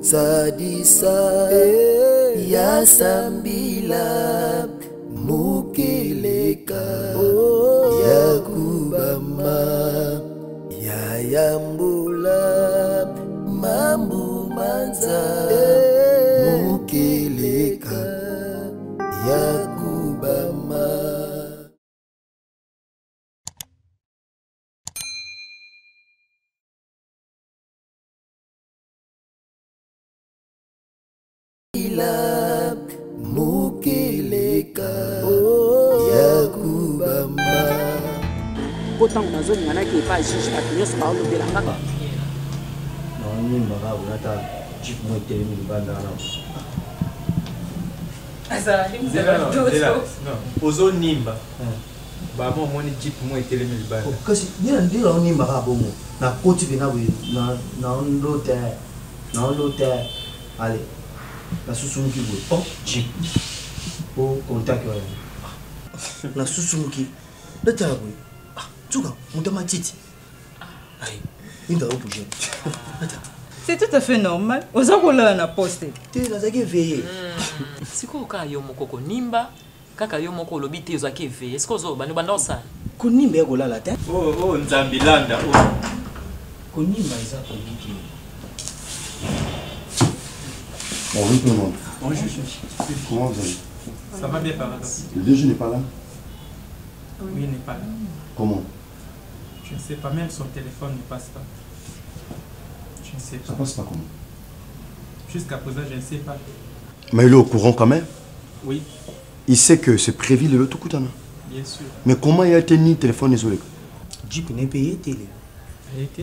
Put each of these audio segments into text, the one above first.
Sadisa ya sambila mukeleka ya kubama ya yambula mambu manza mukeleka ya kubama. La mukeleka ya kubama. Autant dans zone yana qui pas juge pas que nous parlons de la kaka. Non ni mbaga unata chief mo tele mi banda na. Asa non. Ozo nimba. Ba mo moni chief mo tele mi banda. Kasi ndira nimba ka bomo. Na koti bina we na lote. Allez. La Susumuki boy. Oh, Jeep. Oh, contact ouais. La Susumuki. Le tabou. Ah, tu vois, on t'a matiti. Aïe, il va bouger. C'est tout à fait normal. Aux enrouleurs na posté. Tu es là veillé. Si ko ka yo moko nimba, kaka yo moko lobi te zo ke veillé. Est-ce que zo banu banda ça? Ko nimba ya kola la tête. Oh, Nzambilanda. Ko nimba isa ko ngiki. Bonjour tout le monde. Bonjour. Comment vous allez? Ça va bien par là. Le DG n'est pas là? Oui, il n'est pas là. Comment? Je ne sais pas, même son téléphone ne passe pas. Je ne sais pas. Ça passe pas comment? Jusqu'à présent, je ne sais pas. Mais il est au courant quand même? Oui. Il sait que c'est prévu le tout coutana. Bien sûr. Mais comment il a été ni téléphone isolé? Jeep n'est payé télé. Elle était.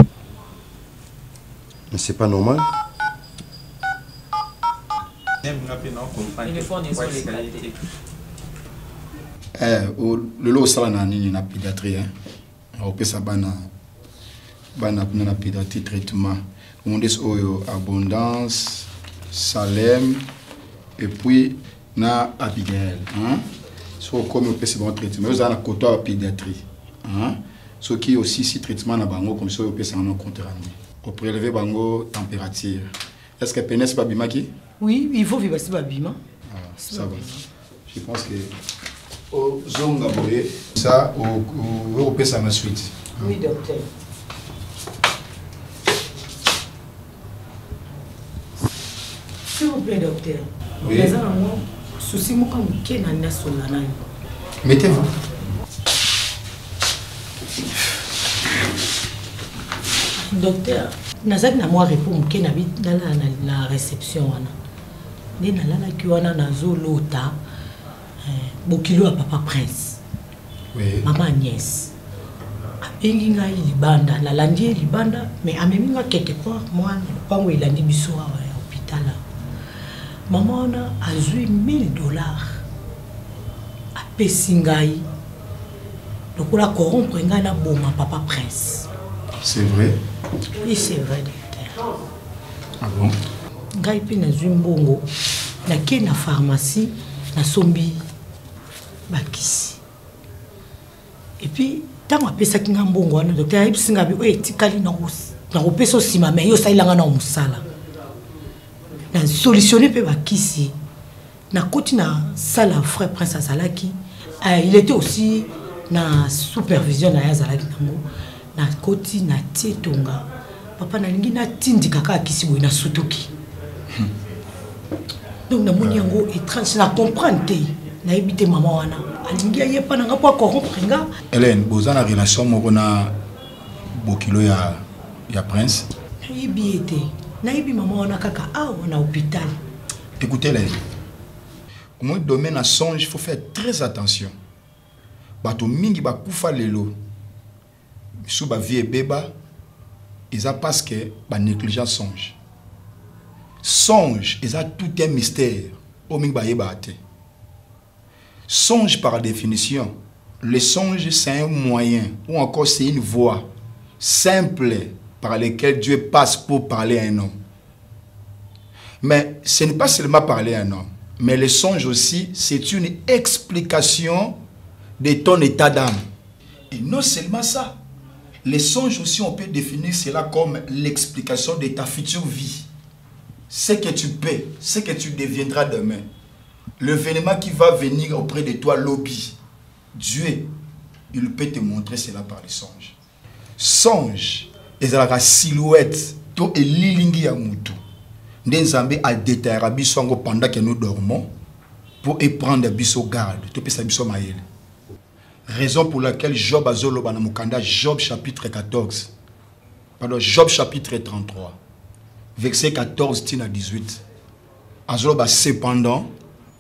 Mais c'est pas normal. Téléphone est sur les qualités. Le lot ça na nini na pédiatrie hein. On peut ça bana na pédiatrie traitement. On dit oyo abondance, Salem et puis na Abigail hein. So comme on peut c'est bon traitement. Vous avez la côté pédiatrie hein. Ce qui aussi si traitement na bango comme ça on peut ça en compte rendu. On prélever bango température. Est-ce que pénis pas bimaki? Oui, il faut vivre si babima. Ah, ça va. Je pense que au zonga boye ça au peut ça ma suite. Oui, docteur. S'il vous plaît, docteur. Oui. Les gens souci mo comme kena na solana. Mettez-vous. Docteur, nazaki na moi répondre kena bit dans la réception wana. Ni na lala ki wana nazo lota bokilo ya papa Prince. Oui. Maman Agnès. Abengi ngai libanda, la landi libanda, mais amemi nga quelque part moi pango ilandi biso wa hôpital. Maman ona azui $1000. Apesi ngai. Lokola corrompre ngai na boma papa Prince. C'est vrai? Oui, c'est vrai, docteur. Ah bon? Ngai pe nazui mbongo na ke na pharmacie na sombi bakisi. Et puis tant apesaki nga mbongo wana docteur ayibisinga bi oye tikali na kopesa osima mais yo sailanga na musala. Na solutionner pe bakisi. Na koti na sala frère Prince azalaki. Il était aussi na supervision na yazalaki nango. Na koti na tietonga. Papa na lingi na tindika ka kisi boy na sutuki. Donc na moni yango étrange na comprendre te. Na ebité maman wana. Alingi ayepa na ngapo corrompre nga. Hélène, bozana relation moko na bokilo ya Prince. Yebi été. Na yebi maman wana kaka na hôpital. Écoutez les. Comment domaine à songe, il faut faire très attention. Bato mingi ba kufa lelo. Sous ba vie beba, ils a parce que ba négligence songe. Songe, ils a tout un mystère. Au mingi ba yeba ate. Songe par définition, le songe c'est un moyen ou encore c'est une voie simple par laquelle Dieu passe pour parler à un homme. Mais ce n'est pas seulement parler à un homme, mais le songe aussi c'est une explication de ton état d'âme. Et non seulement ça, les songes aussi on peut définir cela comme l'explication de ta future vie. ce que tu peux, ce que tu deviendras demain. L'événement qui va venir auprès de toi, lobby. Dieu, il peut te montrer cela par les songes. Songe, et la silhouette, to et lilingi ya mutu. Nzambe a détaillé biso pendant que nous dormons pour prendre biso garde, to pesa biso maïl. Raison pour laquelle Job a zolo bana mukanda, Job chapitre 14. Pardon, Job chapitre 33. Verset 14 à 18. Azoloba, cependant,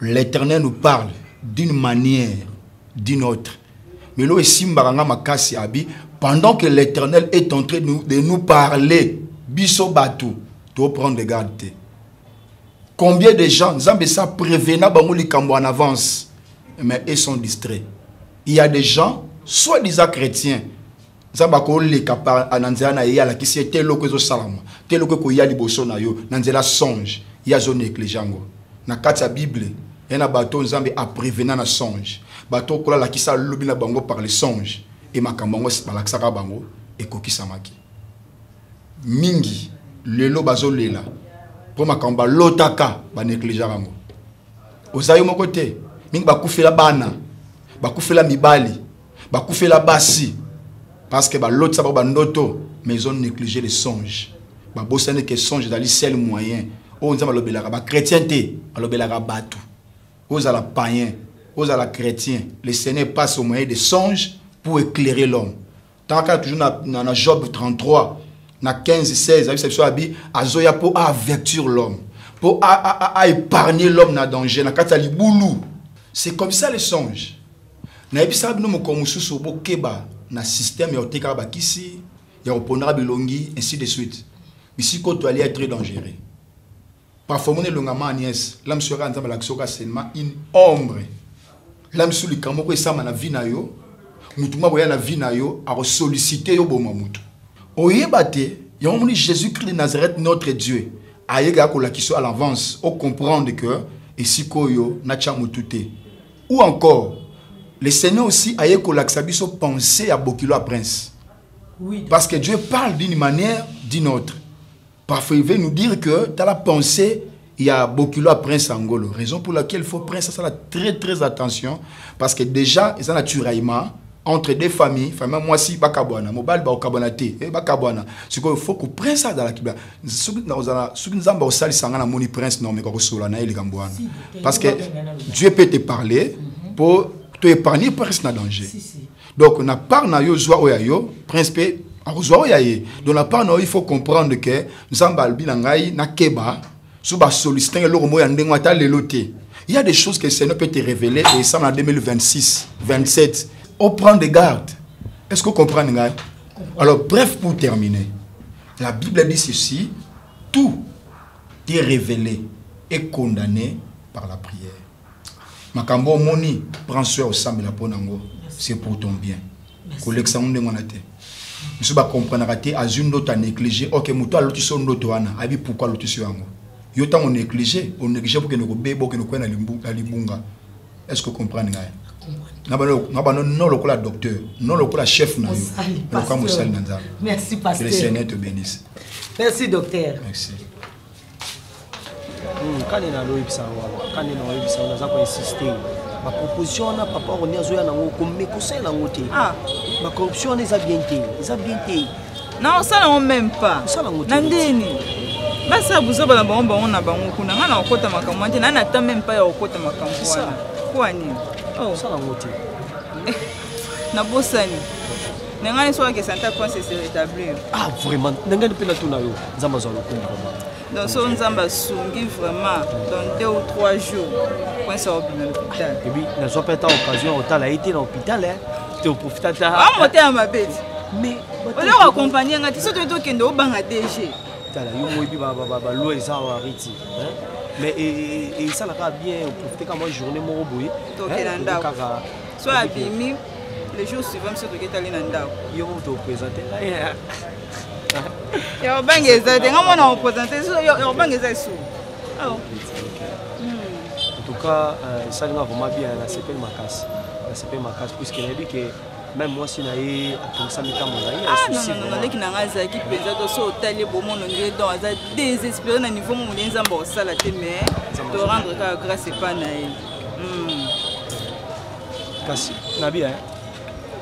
l'Éternel nous parle d'une manière, d'une autre. Mais là, pendant que l'Éternel est en train de nous parler, biso batou, tu prendre garde. Combien de gens, Zambé ça prévenant bango likambo en avance, mais ils sont distraits. Il y a des gens, soi-disant chrétiens, Zambako les capables ananzana ya la qui c'était loko zo salama, tel loko ko ya liboso na yo, nanzela songe, ya zone eklejango. Na kati ya Bible, yana bato Nzambe a prévenant na songe. Bato kola la kisa lobi na bango par les songes et makambango balakisaka bango et kokisamaki. Mingi lelo bazo lela pour makamba lotaka ba neklejango. Ozayo moko te, mingi bakufela bana, bakufela mibali, bakufela basi. Parce que l'autre ça va noto, mais ils ont négligé les songes. Ba bossane que songe dans les seuls moyens. On ça va le belara ba chrétienté, le belara batu. Aux à la païen, aux à la chrétien. Le Seigneur passe au moyen des songes pour éclairer l'homme. Tant qu'à toujours dans Job 33, na 15 16, avec cette abi azoya pour avertir l'homme, pour épargner l'homme dans danger, na katali boulou. C'est comme ça les songes. Na ebisa bino mo komususu bo keba na système ya oteka bakisi ya opondra bilongi ainsi de suite. Ici quand tu allais être très dangereux. Parfois mon elongama Agnès, l'âme sera nzamba la soka seulement une ombre. L'âme sous le kamoko esama na vie na yo, mutuma boya na vie na yo a solliciter yo boma mutu. Oyebate, ya omoni Jésus-Christ de Nazareth notre Dieu. Ayega ko la kiso à l'avance, au comprendre que ici koyo na cha mutute. Ou encore le Seigneur aussi a eu penser à Bokilo à Prince. Oui. Parce que Dieu parle d'une manière, d'une autre. Parfois, il veut nous dire que dans la pensée, il y a Bokilo à Prince Angolo. Raison pour laquelle il faut prendre ça très très attention. Parce que déjà, il y a naturellement, entre deux familles, moi si Bakabwana, Mobile Bakabonate, Bakabwana. Il faut qu'on prenne ça dans la Kibla. Parce que Dieu peut te parler pour te épargner par un danger. Donc, on a part na yo joie oyayo, principe a joie oyaye. Donc, la part il faut comprendre que Nzamba albilangai na keba, sous ba solliciter le romo yandengwa ta leloté. Il y a des choses que le Seigneur peut te révéler et ça en 2026, 27. On prend des gardes. Est-ce que vous comprenez? Alors, bref, pour terminer, la Bible dit ceci: tout est révélé et condamné par la prière. Makambo moni prends soin au sang de la ponango, c'est pour ton bien. Collection de monate. Monsieur va comprendre raté à une autre négligé. OK, muto a l'autre son l'autre ana. Abi pourquoi l'autre sur ango? Yota on négligé pour que nous bebo que nous connait la libunga. Est-ce que vous comprenez? Non le docteur, non le chef na yo. Merci pasteur. Que le Seigneur te bénisse. Merci docteur. Merci. Quand il a l'obéissance, quand il a l'obéissance, on a insisté. Ma proposition, on a papa, on a zoé nango comme mes conseils nangoté. Ah, ma corruption, ils a bien été, Non, ça non même pas. Ça nangoté. Nandeni. Bah ça vous avez la bombe, on a bango kuna. On a okota makamwante, on n'attend même pas okota makamwante. Ça. Quoi ni? Oh, ça nangoté. Na bossani. N'engane soit que Santa Croix se rétablir. Ah vraiment, n'engane pas tout na yo. Zamazolo comprendre. Donc, si on a vraiment dans 2 ou 3 jours, on sort à l'hôpital. Et puis, on n'a pas l'occasion, on a été à l'hôpital. Tu as profité de ça. Ah, on à ma bête. Mais, on a accompagné un artiste qui est au Bangladesh. Mais, et ça n'a bien profité quand moi, journée, mon robot. Soit abîmé, les jours suivants, c'est que tu es allé dans le Ndao. Ils vont te présenter là. Yo bangeza de ngamo na représenter yo bangeza sou. En tout cas, ça nous a vraiment bien la CP Makas. La CP Makas puisqu'il a dit que même moi si naye atomisa mitambo na ye ah non leki na nga azalaki mpenza to so otali bomono ndenge donc aza désespéré na niveau mo molie nzambe akosala te mais torendre kaka grâce epa na ye kasi nabi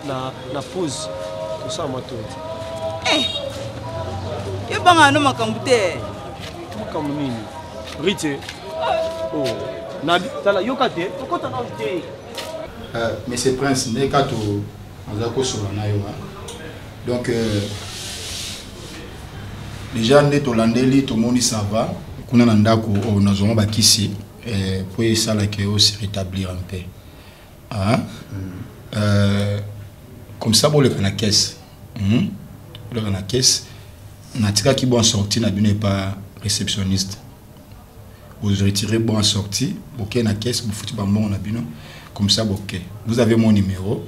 na pause tosala matoi yebanga no makambo te makambo nini rite oh nabi tala yoka te okota na te Monsieur Prince, nous avons donc déjà nous sommes Hollandais, tout le monde ça va. Nous avons bakisi pour ça là que se rétablir un peu. Hein? Comme ça pour le la caisse. Le la caisse, na tika qui bon sorti na bien pas réceptionniste. Vous retirez bon sorti, OK na caisse, vous foutez pas bon na bien. Comme ça, ok. Vous avez mon numéro.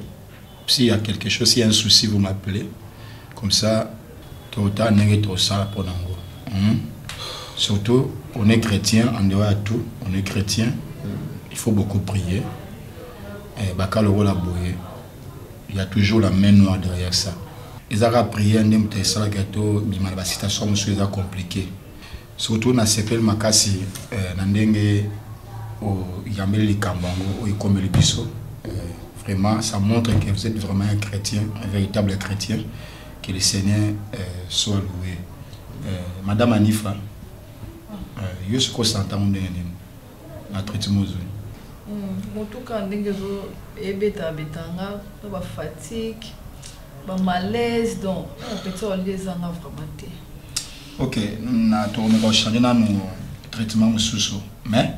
S'il y a quelque chose, s'il y a un souci, vous m'appelez. Comme ça, tout le temps, on est ça pour nous. Surtout, on est chrétien, on doit à tout. On est chrétien. Il faut beaucoup prier. Et il y a toujours la main noire derrière ça. Ils ont prié, ils ont la situation est compliquée. Surtout, dans ce film, vraiment, ça montre que vous êtes vraiment un chrétien, un véritable chrétien, que le Seigneur soit loué. Madame Anifa, je suis content de la traitement. En tout cas, je fatigue, malaise, donc peut-être les en vraiment. Ok, nous avons changé notre traitement sous mais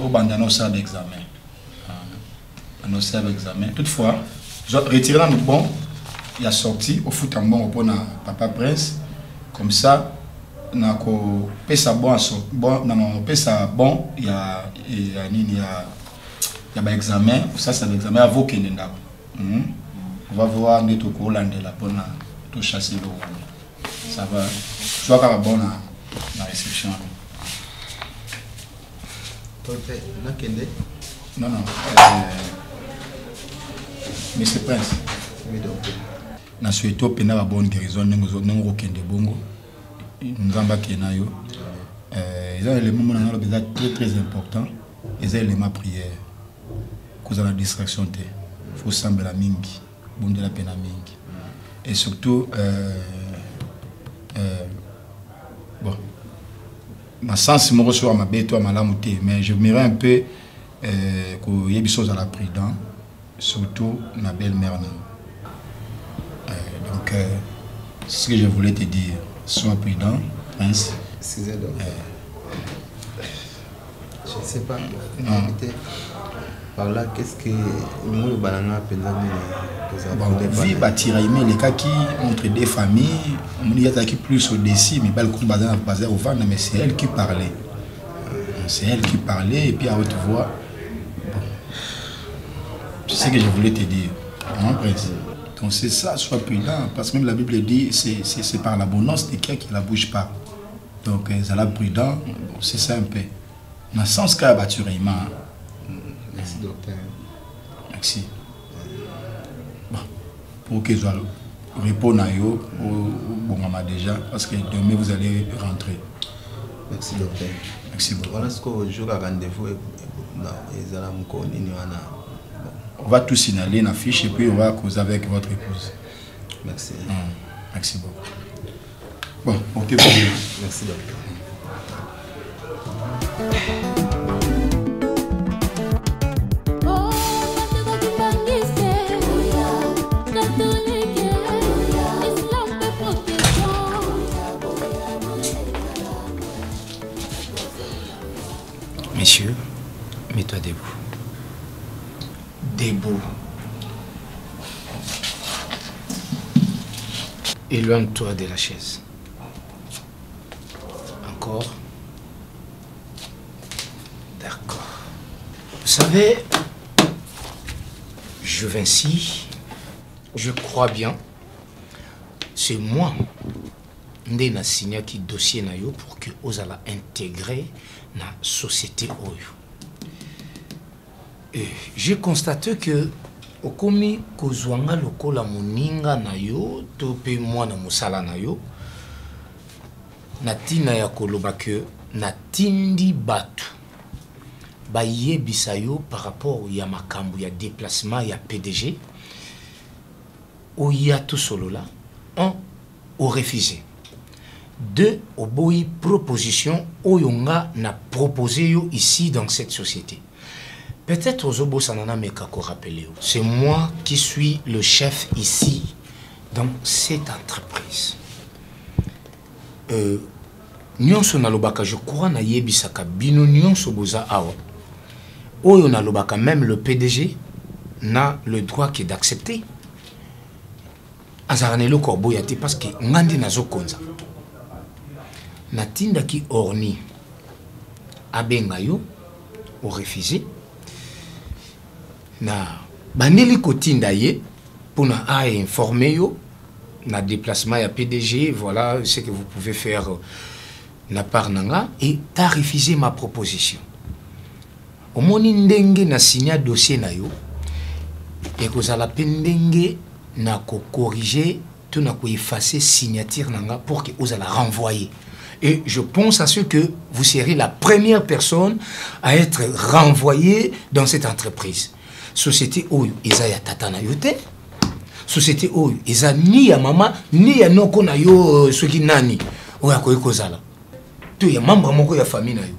au bandana salle d'examen. Nos salles d'examen. Toutefois, je retirer dans le bon, il a sorti au foot en bon au Papa Prince. Comme ça, na ko pesa bon pesa bon il y a ba examen, ça c'est l'examen avant qu'il n'ait pas. On va voir net au Hollandais là pour tout chasser le. Ça va. Soit qu'à bon la réception. Non, non. Monsieur Prince. Na souhaito pena la bonne guérison n'engo kende bongo. Nzamba kenayo. Ils ont élément très très important. Ils ont élément prière. Cause la distraction te. Faut sembler la mingi. Bon de la pena mingi. Et surtout bon. Ma sens me reçoit ma bête ma lamouté mais je m'irai un peu qu'il y ait des choses à la prudence surtout ma belle-mère donc c'est ce que je voulais te dire sois prudent Prince je ne sais pas par là qu'est-ce que nous le banana vie bâtira les cas qui entre des familles on y a qui plus au décis mais pas le coup basé au vent mais c'est elle qui parlait et puis à haute voix c'est ce que je voulais te dire hein, Prince. Donc c'est ça, sois prudent parce que même la Bible dit c'est par l'abondance des cœurs que la bouche parle donc ça la prudent c'est ça un peu dans le sens qu'a battu Raymond. Merci docteur. Merci. Bon, pour qu'ils soient répondre à eux, bon, déjà, parce que demain vous allez rentrer. Merci docteur. Merci beaucoup. Voilà ce que je rendez-vous. On va tous signaler une affiche et puis on va causer avec votre épouse. Merci. Merci beaucoup. Bon, ok. Merci docteur. Messieurs, mets-toi debout. Debout. Éloigne-toi de la chaise. Encore. D'accord. Vous savez, Juvinci, je crois bien, c'est moi qui a signé un dossier pour que vous allez intégrer la société. Et j'ai constaté que okomi kozwanga lokola moninga na yo to pe mwana mosala na yo na tina ya koloba ke natindi bato bayebisa yo par rapport ya makambo ya déplacement ya PDG oya to solo là un au refusé deux au boy proposition oyonga na proposé yo ici dans cette société. Peut-être aux obos sanana mekako rappeler. C'est moi qui suis le chef ici dans cette entreprise. Nyonso na lobaka je crois na yebisaka bino nyonso boza awa. Oyo na lobaka même le PDG n'a le droit que d'accepter. Azaranelo korbo yati parce que ngandi nazo konza. Natinda ki orni abenga yo au refusé. Na bandeli kotinda ye pour na a informer yo na déplacement ya PDG, voilà ce que vous pouvez faire na part nanga et t'as refusé ma proposition. Au moni ndenge na signa dossier na yo et que ça la pendenge na ko corriger tout na ko effacer signature nanga pour que vous allez renvoyer. Et je pense à ce que vous serez la première personne à être renvoyée dans cette entreprise. Société Oyo, eza ya tata na yote. Société Oyo, eza ni ya mama, ni ya noko na yo soki nani. Oya koye kozala. Tu ya membre moko ya famille na yo.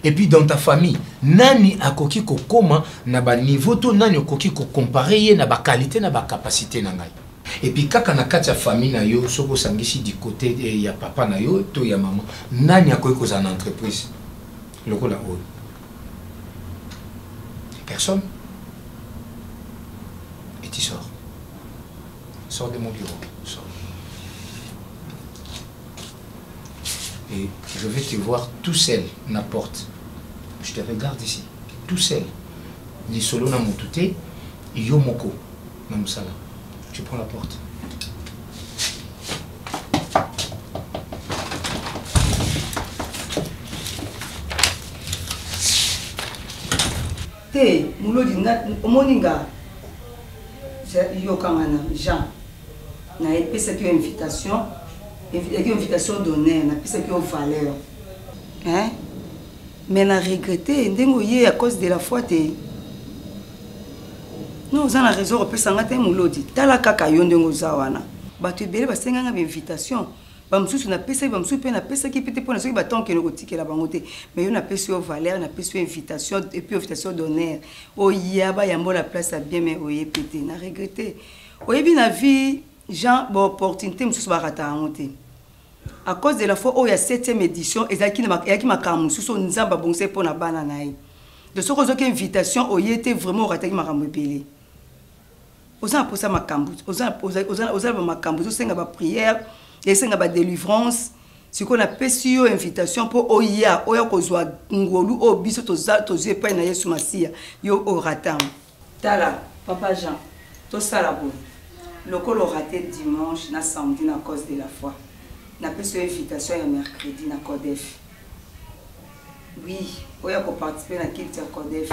Et puis dans ta famille, nani akoki kokoma na ba niveau to nani akoki ko comparer na ba qualité na ba capacité na ngai. Et puis kaka na kati ya famille na yo soko sangishi du côté ya papa na yo to ya maman, nani akoki kozala na entreprise. Lokola Oyo. Personne. Et tu sors. Sors de mon bureau. Sors. Et je vais te voir tout seul, na porte. Je te regarde ici. Tout seul. Ni solo na motute. Yo moko. Na musala. Tu prends la porte. Te, mulodi moninga. Yo kangana Jean. Na epesa ki invitation. Invitation d'honneur, na epesa ki valeur. Hein? Mais na regretté ndengo ye à cause de la foi te. Non, vous avez raison, on peut s'en aller moulodi. Tala kaka yondengo zawana. Batu bele basenga nga invitation. Bamsusu na pesa bamsusu pe na pesa ki pete pona soki baton ke no tikela bangote. Mais yo na pesa yo valeur, na pesa yo invitation et puis invitation d'honneur. O yaba yambo la place a bien mais oye pete na regretter. Oyebi na vie Jean bon opportunité mususu barata ngote. À cause de la fois où il y a 7e édition, ezaki makamu susu nzamba bongse pona bana nae. De ce que invitation oye était vraiment rataki makamu belé. Oza pour ça makambu, oza makambu, oza ba prière, oza ba délivrance. Ce qu'on appelle sur invitation pour oya kozwa ngolu o biso tozie pa na Yesu Masia yo oratam. Tala papa Jean, to sala bo. Lokolo raté dimanche na samedi na cause de la foi. Na pesa invitation ya mercredi na Codef. Oui, oya ko participer na culte ya Codef.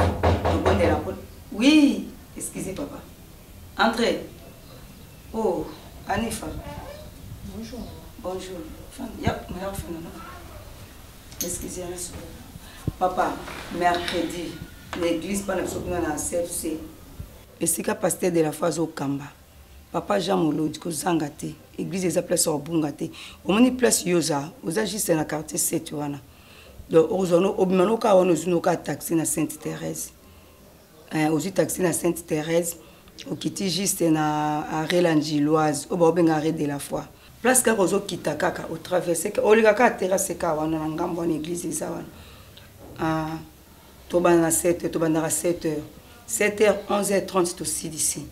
Oui, excusez papa. Entrez. Oh, Anifa. Bonjour. Bonjour. Excusez-moi. Papa, mercredi, l'église pas na CFC. Et c'est qu'à pasteur de la phase au Kamba. Papa Jean Molodi ko zangate. Église eza place au bungate. Au moni place yoza, oza juste na quartier 7 wana. Donc ozono obimano ka wana ozuno ka taxi na Sainte-Thérèse. Ozu taxi na Sainte-Thérèse. Au kiti juste na arrêt Langiloise, au benga arrêt de la foi. Place ka ozo kita kaka au traverser ka olika ka terrasse ka wana na ngambo na église eza wana. To bana 7, to bana 7h. 7h 11h30 to d'ici.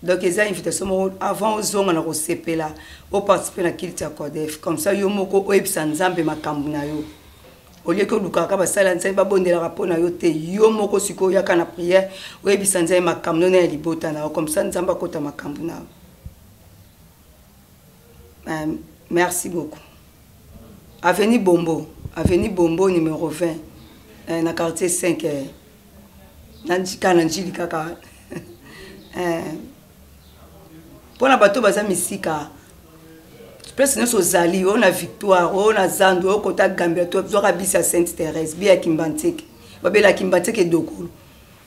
Donc ils ont invitation avant aux ongs na kosepela au participer na culte ya Codef comme ça yo moko oyebisa nzambe makambu na yo au lieu que lukaka basala nzambe babondela rapport na yo te yo moko siko yaka na prière oyebisa nzambe makambu na libota na comme ça nzambe akota makambu na. Merci beaucoup. Avenue Bombo numéro 20 na quartier 5 Nanjika Nanjili kaka Pour bateau baza misika. Presque nous ozali, on a Victoire, on a Zando, on kota Gambia, to rabisi à Sainte-Thérèse, bien Kimbanteke. Babela Kimbanteke dokolo.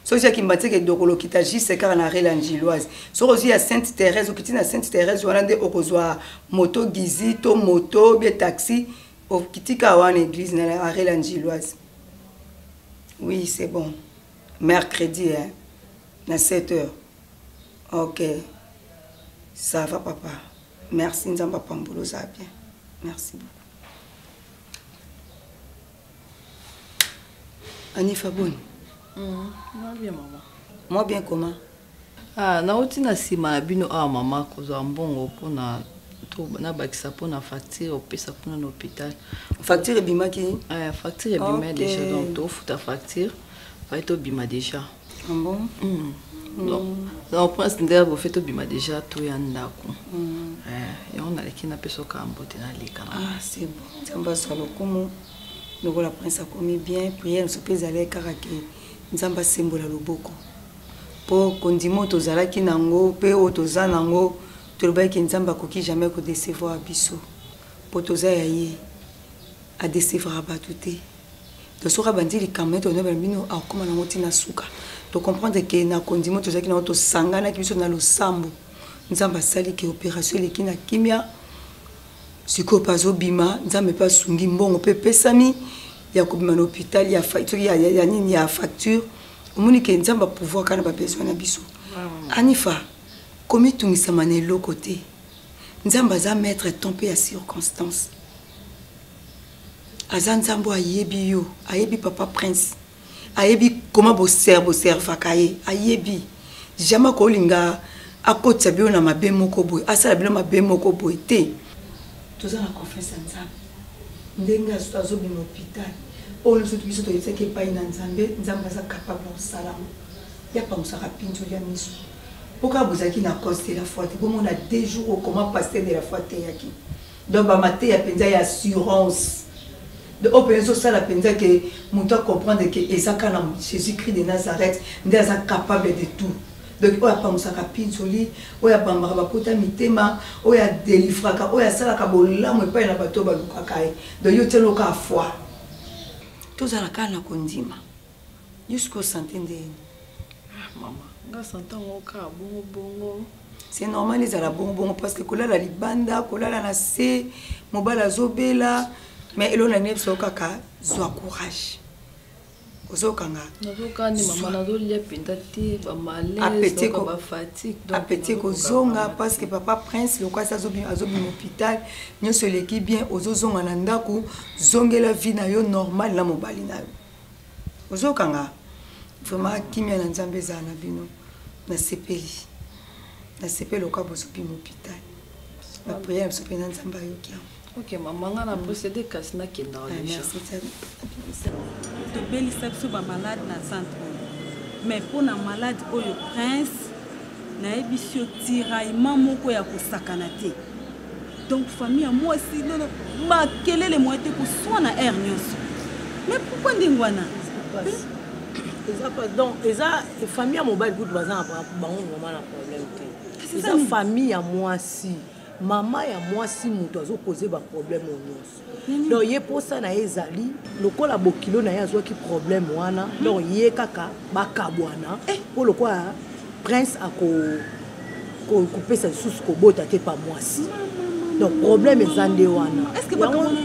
So si Kimbanteke dokolo kitaji c'est car na relangiloise. So aussi à Sainte-Thérèse, au kitina Sainte-Thérèse, on a des okozwa moto gizi, to moto, bien taxi, au kitika wan église na relangiloise. Oui, c'est bon. Mercredi, hein, à 7h. Ok. Ça va, papa. Merci, Nzamba Pambolo, ça va bien. Merci beaucoup. Annie Fabon. Moi bien, maman. Moi bien, comment? Ah, na otina sima bino a maman kozo mbongo pona to na bakisa pona facture opesa pona na hôpital. Facture bimaki? Facture bima déjà donc to futa facture va to bima déjà. Ah bon? Donc prince ndere bo fait bima déjà to ya ndako. Et on a les na peso ka mbote na leka. Ah, c'est bon. Nzamba solo komo. Nous la prince a commis bien, prière se pèse aller karake. Nzamba sembola loboko. Po kondimo tozala ki nango pe otoza nango toloba ki nzamba koki jamais ko décevoir biso. Po toza yaye a décevoir batute. To sora bandi li kameto na bino a koma nango tina suka. To comprendre que na kondimo toza ki na to sangana ki biso na lo sambo. Nzamba sali ki opération le kina kimia. Siko pazo bima nzamba pa sungi mbongo pe pesami ya ko bima na hôpital ya facture ya nini ya facture. Monique nzamba pouvoir kana ba besoin na biso. Anifa, comme tungisa manelo côté. Nzamba za mettre tombé à circonstance. Azan nzambo ayebi yo, ayebi papa prince. Ayebi comment bo serva kaye, ayebi. Jamais ko linga akotsa bio na mabe moko boy, asala bilo mabe moko boy te. Toza na confiance nzamba. Ndenga azo bino hôpital. Oh, nous sommes tous les deux qui paient dans Zambé, Zambé est capable de salam. Il y a pas de rapide, il y a mis. Pourquoi vous avez na cause de la foi? Comme on a des jours comment passer de la foi teyaki. Donc ba maté ya penza ya assurance. De opération ça la penza que monta comprendre que ezaka na Jésus-Christ de Nazareth, ndeza capable de tout. Donc oya pa musaka pinzoli, oya bambara bakota mitema, oya délivraka, oya sala ka bolamu epai na bato balukaka. Donc yo telo ka foi. Tous à la canne kondima jusqu'au centaine de maman nga santa ngoka bongo c'est normal les ala bongo parce que kola la libanda kola la nase mobala zobela mais elona nepso kaka zo courage ozokanga nazoka ni maman nazolia pentati ba malaise ba fatigue donc apeti ko zonga parce que papa prince le quoi ça zobi hôpital nyoso leki bien ozozonga na ndako zongela vie na yo normal na mobali na yo ozokanga vraiment kimia na nzambe za na bino na sepeli le quoi bozobi hôpital la prière se fait na nzamba yo kia. Ok, maman, on a procédé Kasna qui est dans le champ. Tu belles sur ma malade na centre. Mais pour na malade au prince, na ebisio tiraillement moko ya kosakanate. Donc famille moi aussi non ma quel est le moyen pour soin na hernios. Mais pourquoi ndingwana? Donc eza famille mobile good bazan bango maman na problème te. Eza famille à moi si maman ya mwasi mutu azo poser ba problème nyonso. Donc ye posa na ezali lokola bokilo na ye azwaki problème wana donc ye kaka bakabwana po lokola prince ako pesa sous ko bota te pa mwasi. Donc problème ezande wana. Est-ce que bakabwana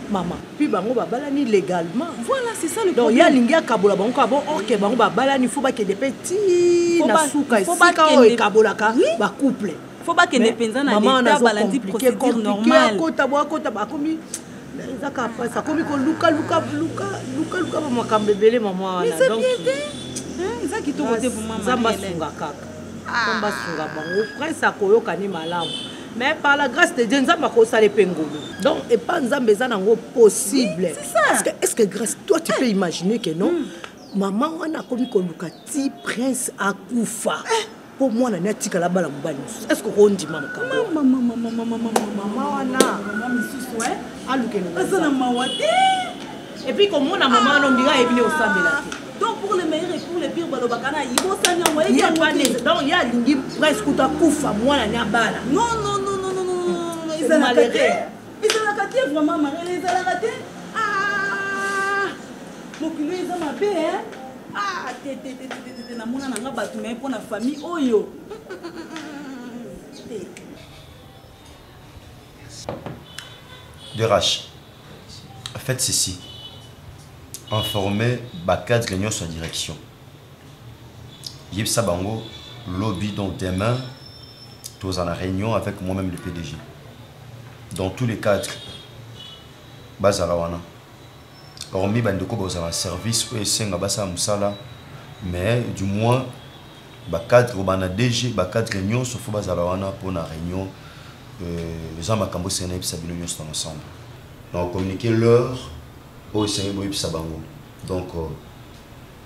maman puis bango babalani légalement. Voilà, c'est ça le donc problème. Donc ya lingia kabola bango ka bon OK bango babalani faut ba ke de petit na suka isika o ekabolaka ba couple. Faut pas que ne pensa na l'état balandi procédure normale. Kota bakomi zaka pasa komi ko luka ba makambebele maman wana donc ça qui to côté pour maman zamba sunga kaka zamba sunga bango prince akoyoka ni malamu mais par la grâce de Dieu nzamba ko sale pengolo donc et pas nzamba za nango possible. Est-ce que grâce toi tu peux imaginer que non maman wana komi ko luka ti prince akufa. Pour moi, on a dit que la balle est est-ce qu'on dit maman et puis comme on a maman on dirait est venu au samedi. Donc pour le meilleur et pour le pire, balobakana, il faut ça non, il y a pas de donc il y a lingi presque ta kufa moi na nyabala. Non, ils ont la raté. Ils ont la raté vraiment, Marie, ils ont la raté. Ah, mon culot, ils ont ma paix, hein. Ah, na mona na ngabatu mais pour la famille oyo. De Rach, faites ceci. Informez Bakad Réunion sur la direction. Yves Sabango, lobby donc demain, tous en réunion avec moi-même le PDG. Dans tous les cadres, Bazalawana. Hormis Bandeko Bozala service ou Essenga Basa Moussala, mais du moins, Bakad Robana DG, Bakad Réunion, sauf Bazalawana pour la réunion. Les gens Makambo Sénèbres Sabino sont ensemble. Donc, communiquer l'heure au Sénégal Sabango. Donc,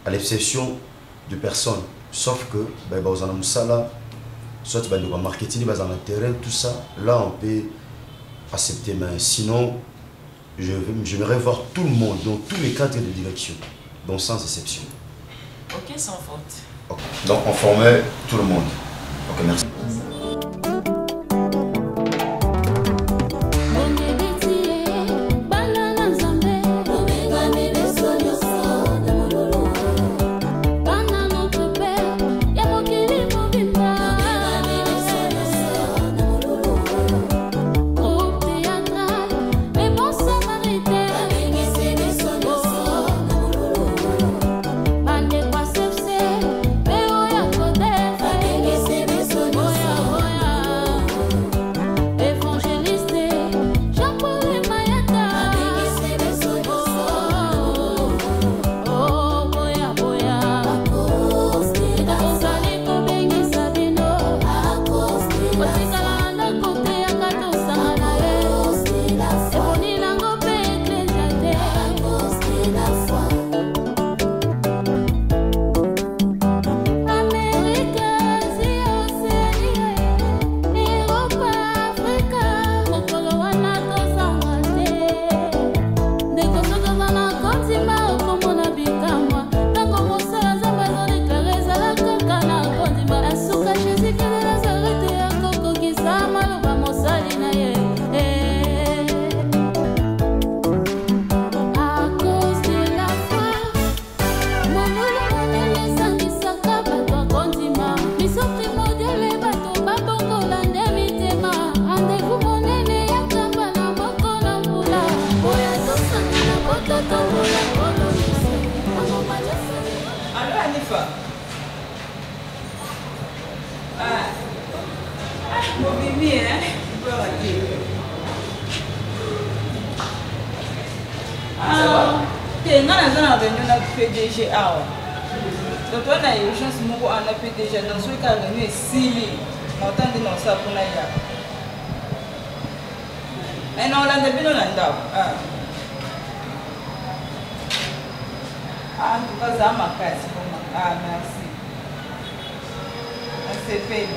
à l'exception de personnes, sauf que, dans la Moussala, soit dans le marketing, dans le terrain, tout ça, là on peut accepter. Mais sinon, j'aimerais voir tout le monde, dans tous les cadres de direction, donc sans exception. Ok, sans faute. Okay. Donc, informer tout le monde. Ok, merci. PDG awa. Donc on a urgence moko ana PDG dans ce cas là nous sili. N'entend de non ça pour na ya. Et non là de bino landa. Ah, en tout cas ça m'a cassé pour moi. Ah merci. C'est fait.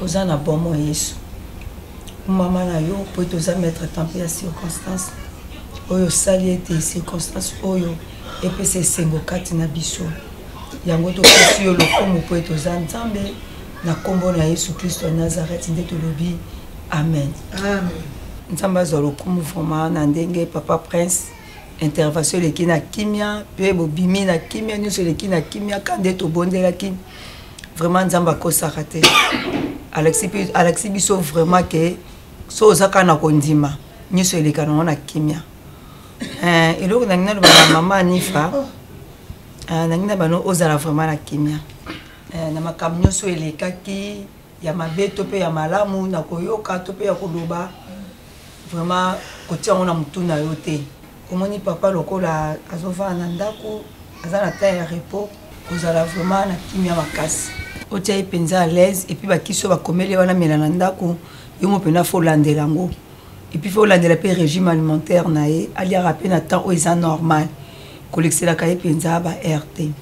oza na bomo yesu mama na yo po toza mettre tempe ya circonstance oyo sali ete circonstance oyo epesa esengo kati na biso yango topesi yo lokomo po toza nzambe na kombo na Yesu Kristo Nazareth nde tolobi amen. Amen. Nzambe azwa lokumu vraiment na ndenge papa prince intervention leki na kimia pe bobimi na kimia nyonso leki na kimia kande tobondelaki vraiment nzambe akosaka te Alexis biso vraiment ke so ozaka na kondima nyonso eleka na kimia eloko na ngina loba na mama Anifa na ngina bano ozala vraiment na kimia na makambo nyonso elekaki ya mabe to pe ya malamu na koyoka to pe ya koloba vraiment kotia ngo na mutu na yo te komoni papa lokola azova na ndako aza na temps ya repos kozala vraiment na kimia makasi otia epenza à l'aise et puis bakiso bakomeli wana mela na ndako yo mo pena fo landela ngo et puis fo landela pe régime alimentaire na ye aliara pe na temps o eza normal kolexela ka epenza ba RT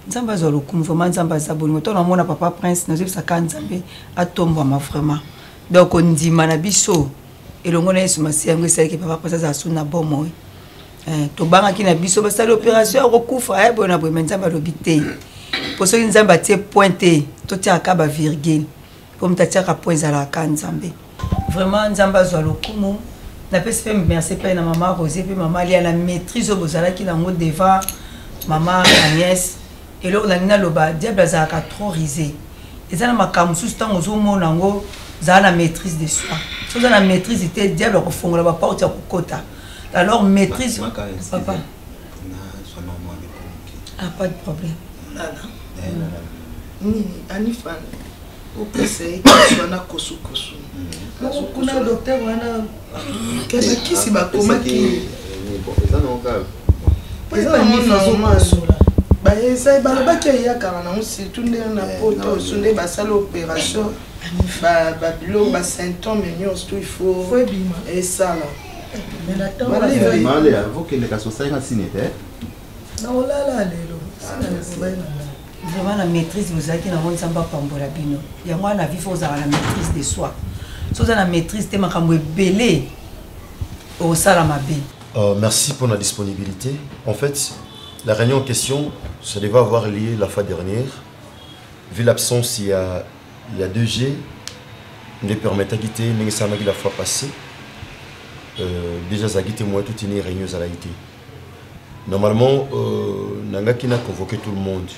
nzambe azwa lokumu vraiment nzambe aza bolingo to namona papa prince nazobisaka nzambe atombwama vraiment donc ndima na biso elongo na yesu masi yango esalaki papa prince azala so na bomoi tobangaki na biso basali opération ya kokufa boye na boye me nzambe alobi te po soki nzambe atie point te totiaka bavirgule po moto atiaka point ezalaka nzambe vraiment nzambe azwa lokumu napesi mpe merci mpe na mama Rosé mpe mama lia na maîtrise oyo bozalaki nango devant mama Agnès eloko nangi naloba diable azalaka trop risé eza na makambo mosusu ntango ozomona yango zala na maîtrise de soi so oza na maîtrise te diable akofongola baporte ya kokota alors maîtrise papa pas de problème Anifan opese swana kosukosu kuna docteur wana kesa kisi bakomaki eza balobaki eyakaka nango surtout nde na poto so nde basala opération babiloko basymptôme nyonso to ifo esala vokendeka sosalinga sine te naolala lelo vraiment la maîtrise bozalaki nango nzambe apambola bino yango wana vie fo ozala na maîtrise de soi so oza na maîtrise te makambo ebele osala mabe. Merci pour la disponibilité. En fait, la réunion en question, ça devait avoir lieu la fois dernière. Vu l'absence, il y a 2G, ne permettait de quitter, mais ça m'a dit la fois passée. Déjà, ça a quitté moi toute une réunion à l'IT. Normalement, Nangaki n'a convoqué tout le monde.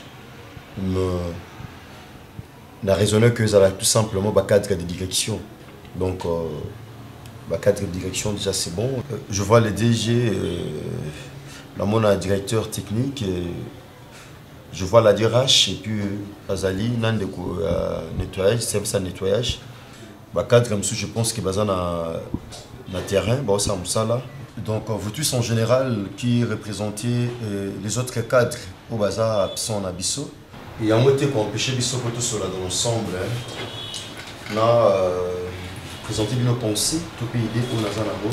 La raison est que ça a tout simplement un cadre de direction. Donc, le cadre de direction, déjà c'est bon. Je vois le DG, mon directeur technique, je vois la DRH et puis Azali, nettoyage, service à nettoyage. Le cadre comme ça, je pense qu'il y a besoin de terrain, ça là. Donc, vous tous en général qui représentez les autres cadres au bazar absent en Abisso. Il y a un motif pour empêcher Bisso dans l'ensemble. Là, présenter nos pensées, tout pays pour Nazanabo.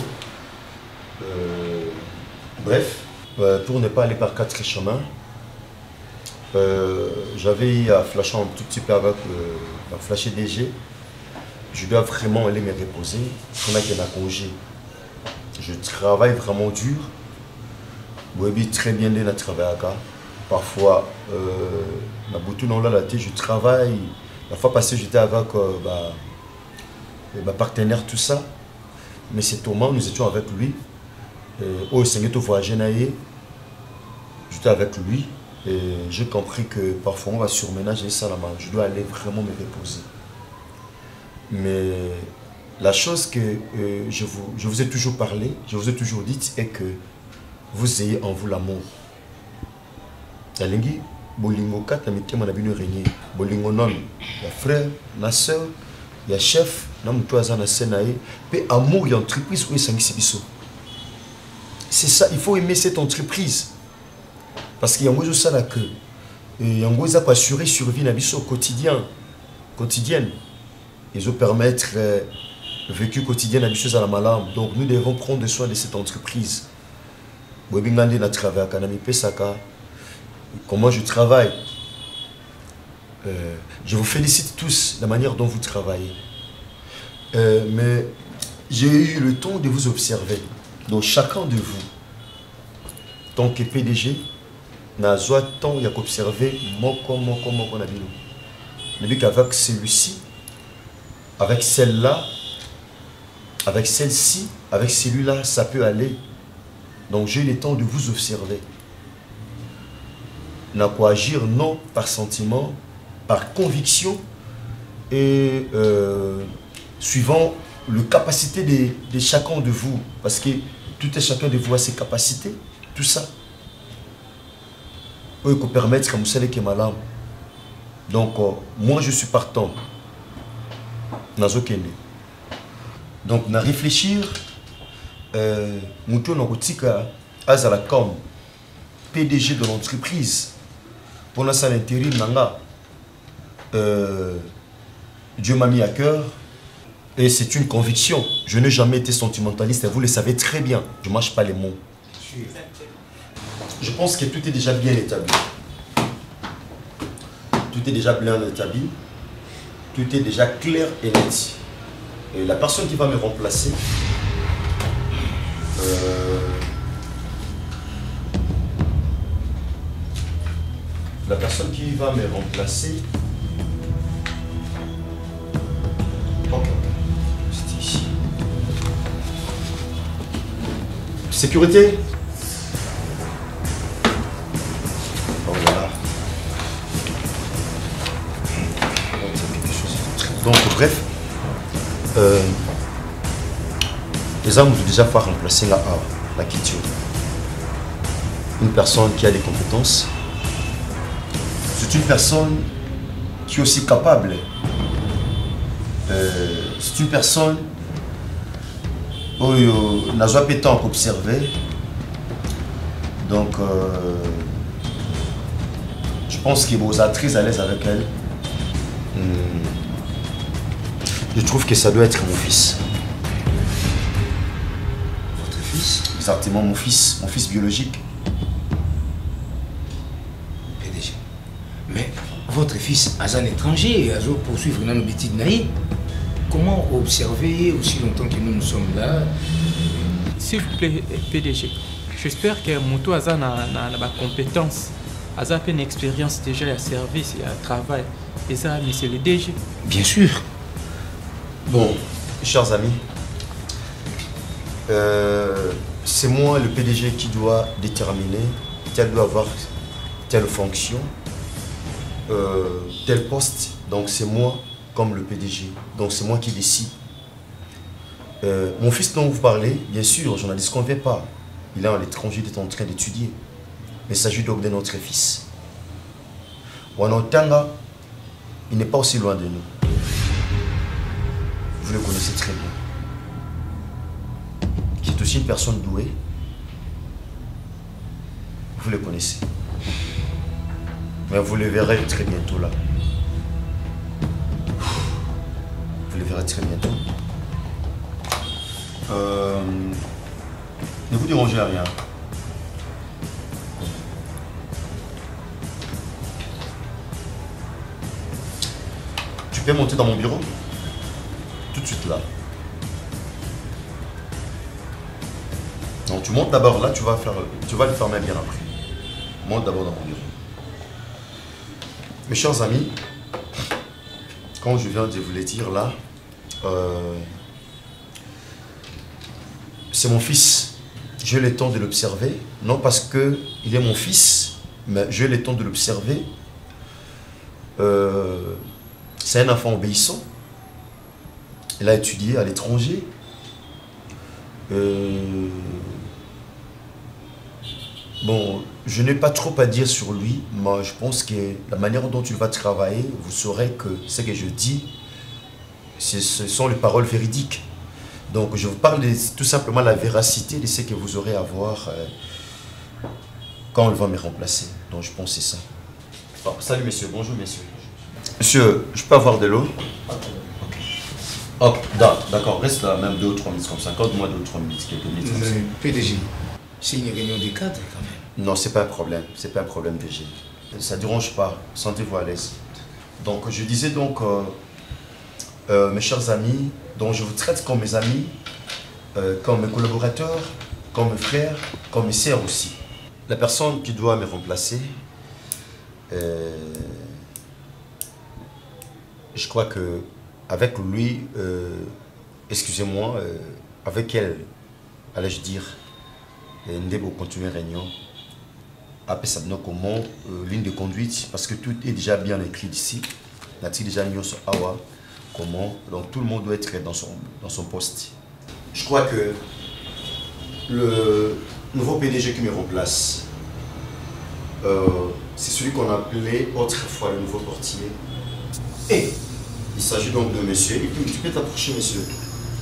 Bref, pour ne pas aller par 4 chemins, j'avais eu à flasher un tout petit peu avec la flasher DG. Je dois vraiment aller me reposer. Il faut qu'il y ait un congé. Je travaille vraiment dur. Je très bien de travailler. Parfois, je travaille. La fois passée, j'étais avec mes partenaires, tout ça. Mais c'est Thomas, nous étions avec lui. Au Seigneur, j'étais avec lui. Et j'ai compris que parfois, on va surménager ça là-bas. Je dois aller vraiment me reposer. Mais la chose que je vous ai toujours parlé, je vous ai toujours dit, est que vous ayez en vous l'amour. Talingi, bolingo kata mitema na bino régner. Bolingo non, il y a frère, ma soeur, il y a chef, na mutu azana senae, pe amour y entreprise ou esangisi biso. C'est ça, il faut aimer cette entreprise. Parce qu'il y a un ça là que il y a un ça pour assurer survie na biso quotidienne. Ils vont permettre le vécu quotidien à biso à la malam. Donc nous devons prendre soin de cette entreprise. Bobingande na travail kanami pesaka. Comment je travaille. Je vous félicite tous de la manière dont vous travaillez. Mais j'ai eu le temps de vous observer. Donc chacun de vous, tant que PDG, n'a pas tant d'observer moko nabino. Mais qu'avec celui-ci, avec celle-là, avec celle-ci, avec celui-là, ça peut aller. Donc j'ai eu le temps de vous observer. N'a pas agir non par sentiment, par conviction et suivant la capacité de chacun de vous. Parce que tout et chacun de vous a ses capacités, tout ça. Il peut permettre comme ça qui est malade. Donc moi je suis partant. Donc na réfléchir Moutou Nogotika Azalacom PDG de l'entreprise pour l'intérim Nanga Dieu m'a mis à cœur et c'est une conviction. Je n'ai jamais été sentimentaliste et vous le savez très bien. Je ne mâche pas les mots. Je pense que tout est déjà bien établi. tout est déjà bien établi, tout est déjà clair et net. Et la personne qui va me remplacer, ok, c'est ici. Sécurité. Oh, voilà. Donc bref, les hommes ont déjà fait remplacer la Kitio. Une personne qui a des compétences. C'est une personne qui est aussi capable. C'est une personne qui n'a pas de temps pour observer. Donc, je pense que vous êtes très à l'aise avec elle. Je trouve que ça doit être mon fils. Votre fils? Exactement, mon fils biologique. PDG. Mais votre fils est un étranger, il poursuivre une bêtise naïve. Comment observer aussi longtemps que nous sommes là? S'il vous plaît, PDG, j'espère que Moto a une compétence, a une expérience déjà à service et à travail. Et ça, monsieur le DG. Bien sûr. Bon, chers amis, c'est moi le PDG qui doit déterminer quelle doit avoir telle fonction, tel poste. Donc c'est moi comme le PDG. Donc c'est moi qui décide. Mon fils dont vous parlez, bien sûr, je n'en disconviens pas. Il est à l'étranger, il est en train d'étudier. Mais il s'agit donc de notre fils. Wanotanga, il n'est pas aussi loin de nous. Vous le connaissez très bien. Qui est aussi une personne douée. Vous le connaissez. Mais vous le verrez très bientôt là. Vous le verrez très bientôt. Ne vous dérangez à rien. Tu peux monter dans mon bureau? Tout de suite là. Donc tu montes d'abord là, tu vas le fermer bien après. Monte d'abord dans mon bureau. Mes chers amis, comme je viens de vous le dire là, c'est mon fils. J'ai le temps de l'observer, non parce qu'il est mon fils, mais j'ai le temps de l'observer. C'est un enfant obéissant. Il a étudié à l'étranger. Bon, je n'ai pas trop à dire sur lui, mais je pense que la manière dont il va travailler, vous saurez que ce que je dis, ce sont les paroles véridiques. Donc je vous parle tout simplement de la véracité de ce que vous aurez à voir quand il va me remplacer. Donc je pense que c'est ça. Oh, salut messieurs, bonjour messieurs. Monsieur, je peux avoir de l'eau? Ok, d'accord, reste là même 2 ou 3 minutes comme ça. Accorde-moi 2 ou 3 minutes, quelques minutes comme ça. PDG, c'est une réunion des cadres quand même. Non, c'est pas un problème. C'est pas un problème, DG. Ça ne dérange pas. Sentez-vous à l'aise. Donc, je disais donc, mes chers amis, dont je vous traite comme mes amis, comme mes collaborateurs, comme mes frères, comme mes sœurs aussi. La personne qui doit me remplacer, je crois que avec lui, excusez-moi, avec elle, allais-je dire, nous devons continuer réunion. Après ça, comment ligne de conduite, parce que tout est déjà bien écrit ici. N'a-t-il déjà mis sur Awa, comment, donc tout le monde doit être dans son poste. Je crois que le nouveau PDG qui me remplace, c'est celui qu'on appelait autrefois le nouveau portier. Et il s'agit donc de monsieur, et puis tu peux t'approcher monsieur.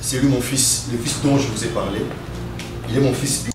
C'est lui mon fils, le fils dont je vous ai parlé. Il est mon fils.